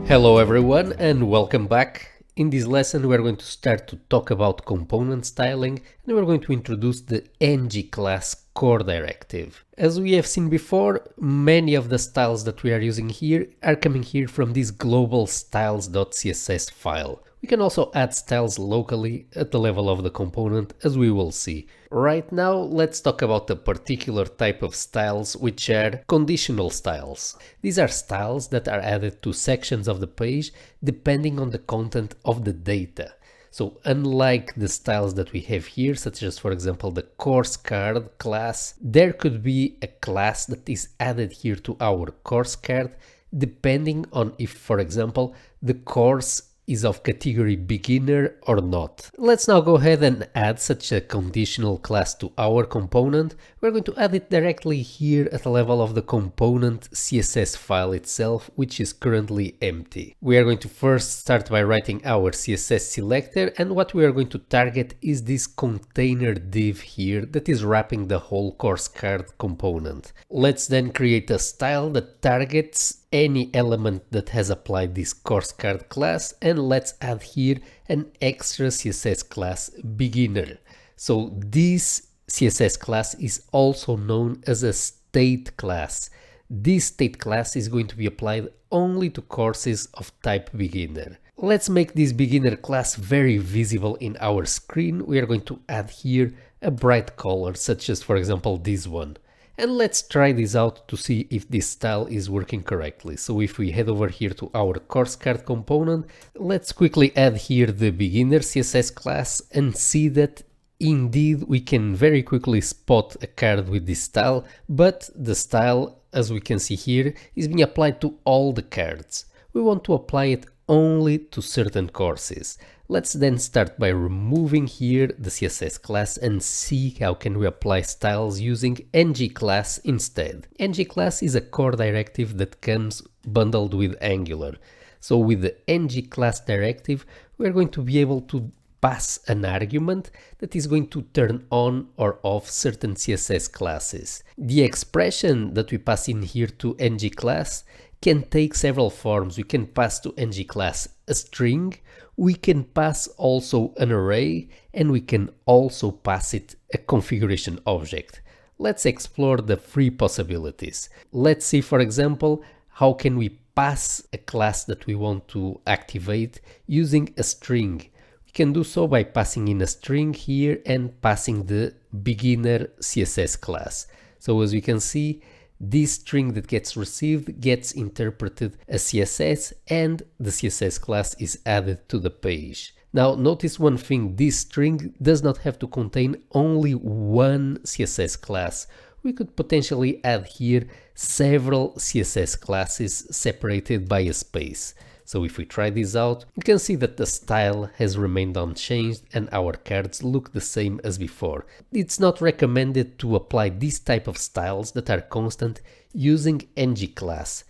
Hello everyone and welcome back. In this lesson we're going to start to talk about component styling and we're going to introduce the ngClass core directive. As we have seen before, many of the styles that we are using here are coming here from this global styles.css file. We can also add styles locally at the level of the component, as we will see. Right now, let's talk about a particular type of styles, which are conditional styles. These are styles that are added to sections of the page depending on the content of the data. So unlike the styles that we have here, such as for example the course card class, there could be a class that is added here to our course card depending on if, for example, the course is of category beginner or not. Let's now go ahead and add such a conditional class to our component. We're going to add it directly here at the level of the component CSS file itself, which is currently empty. We are going to first start by writing our CSS selector, and what we are going to target is this container div here that is wrapping the whole course card component. Let's then create a style that targets any element that has applied this course card class, and let's add here an extra CSS class beginner. So this CSS class is also known as a state class. This state class is going to be applied only to courses of type beginner. Let's make this beginner class very visible in our screen. We are going to add here a bright color, such as for example this one. And let's try this out to see if this style is working correctly. So if we head over here to our course card component, let's quickly add here the beginner CSS class and see that indeed we can very quickly spot a card with this style, but the style, as we can see here, is being applied to all the cards. We want to apply it only to certain courses. Let's then start by removing here the CSS class and see how can we apply styles using ngClass instead. ngClass is a core directive that comes bundled with Angular. So with the ngClass directive, we're going to be able to pass an argument that is going to turn on or off certain CSS classes. The expression that we pass in here to ngClass can take several forms. We can pass to ngClass a string, we can pass also an array, and we can also pass it a configuration object. Let's explore the three possibilities. Let's see, for example, how can we pass a class that we want to activate using a string. We can do so by passing in a string here and passing the beginner CSS class. So as we can see, this string that gets received gets interpreted as CSS and the CSS class is added to the page. Now notice one thing, this string does not have to contain only one CSS class. We could potentially add here several CSS classes separated by a space. So if we try this out, you can see that the style has remained unchanged and our cards look the same as before. It's not recommended to apply this type of styles that are constant using ngClass.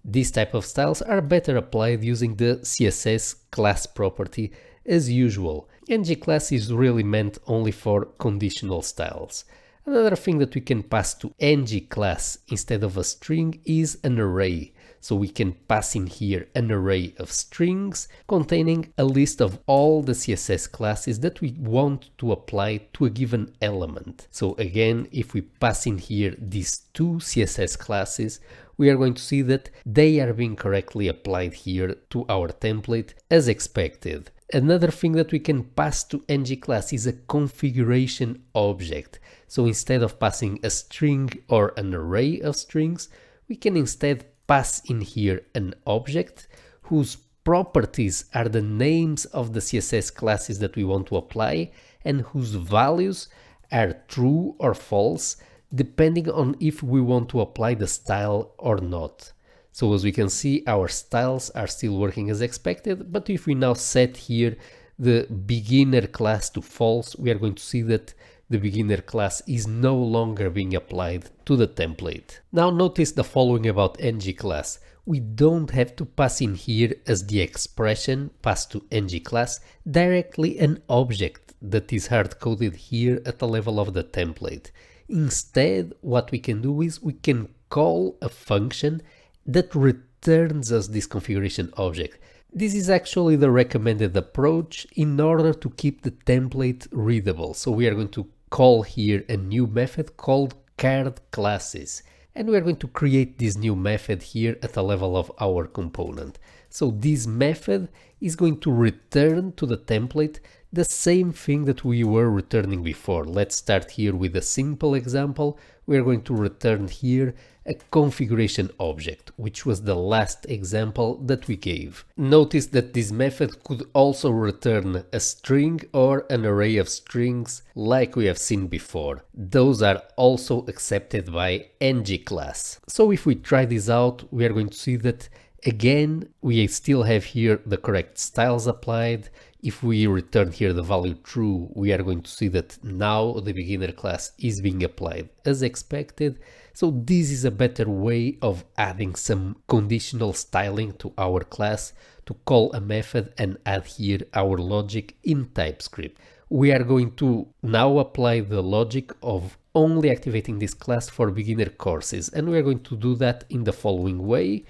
These type of styles are better applied using the CSS class property as usual. ngClass is really meant only for conditional styles. Another thing that we can pass to ngClass instead of a string is an array. So we can pass in here an array of strings containing a list of all the CSS classes that we want to apply to a given element. So again, if we pass in here these two CSS classes, we are going to see that they are being correctly applied here to our template as expected. Another thing that we can pass to ngClass is a configuration object. So instead of passing a string or an array of strings, we can instead pass in here an object whose properties are the names of the CSS classes that we want to apply and whose values are true or false depending on if we want to apply the style or not. So as we can see, our styles are still working as expected, but if we now set here the beginner class to false, we are going to see that the beginner class is no longer being applied to the template. Now notice the following about ngClass. We don't have to pass in here as the expression passed to ngClass directly an object that is hard-coded here at the level of the template. Instead, what we can do is we can call a function that returns returns us this configuration object. This is actually the recommended approach in order to keep the template readable. So we are going to call here a new method called card classes. And we are going to create this new method here at the level of our component. So this method is going to return to the template the same thing that we were returning before. Let's start here with a simple example. We are going to return here a configuration object, which was the last example that we gave. Notice that this method could also return a string or an array of strings like we have seen before. Those are also accepted by ngClass. So if we try this out, we are going to see that again, we still have here the correct styles applied. If we return here the value true, we are going to see that now the beginner class is being applied as expected. So this is a better way of adding some conditional styling to our class to call a method and add here our logic in TypeScript. We are going to now apply the logic of only activating this class for beginner courses, and we are going to do that in the following way.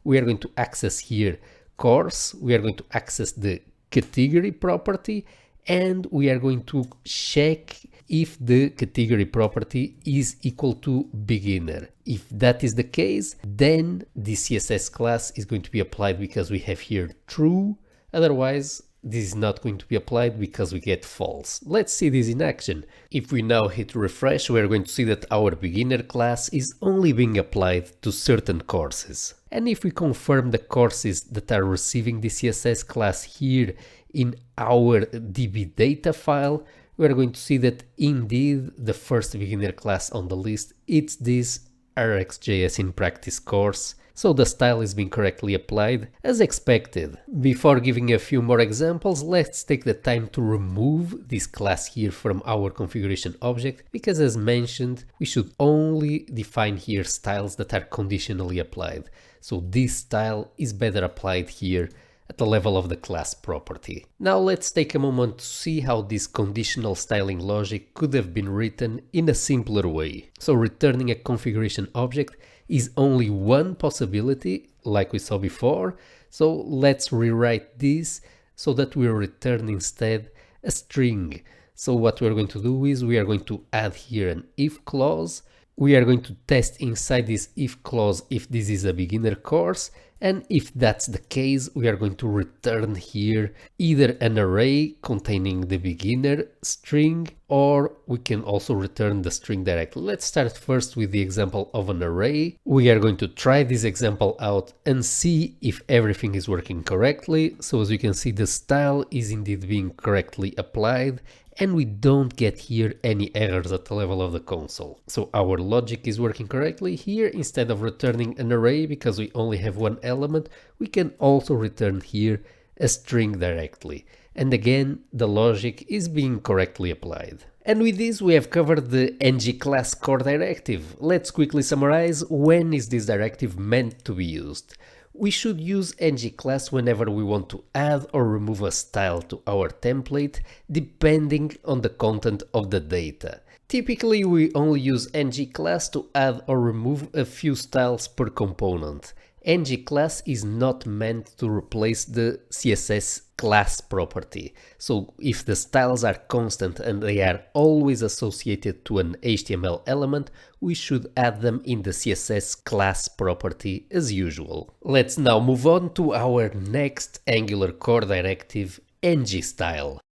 We are going to access here course, we are going to access the category property, and we are going to check if the category property is equal to beginner. If that is the case, then the CSS class is going to be applied because we have here true. Otherwise, this is not going to be applied because we get false. Let's see this in action. If we now hit refresh, we are going to see that our beginner class is only being applied to certain courses. And if we confirm the courses that are receiving the CSS class here in our DB data file, we are going to see that indeed the first beginner class on the list, it's this RxJS in practice course. So the style is being correctly applied as expected. Before giving a few more examples, let's take the time to remove this class here from our configuration object, because as mentioned, we should only define here styles that are conditionally applied. So this style is better applied here at the level of the class property. Now let's take a moment to see how this conditional styling logic could have been written in a simpler way. So returning a configuration object is only one possibility, like we saw before. So let's rewrite this so that we return instead a string. So what we're going to do is we are going to add here an if clause. We are going to test inside this if clause if this is a beginner course, and if that's the case, we are going to return here either an array containing the beginner string, or we can also return the string directly. Let's start first with the example of an array. We are going to try this example out and see if everything is working correctly. So as you can see, the style is indeed being correctly applied, and we don't get here any errors at the level of the console. So our logic is working correctly here. Instead of returning an array because we only have one element, we can also return here a string directly. And again, the logic is being correctly applied. And with this, we have covered the ngClass core directive. Let's quickly summarize when is this directive meant to be used. We should use ngClass whenever we want to add or remove a style to our template, depending on the content of the data. Typically, we only use ngClass to add or remove a few styles per component. ngClass is not meant to replace the CSS class property. So if the styles are constant and they are always associated to an HTML element, we should add them in the CSS class property as usual. Let's now move on to our next Angular core directive, ngStyle.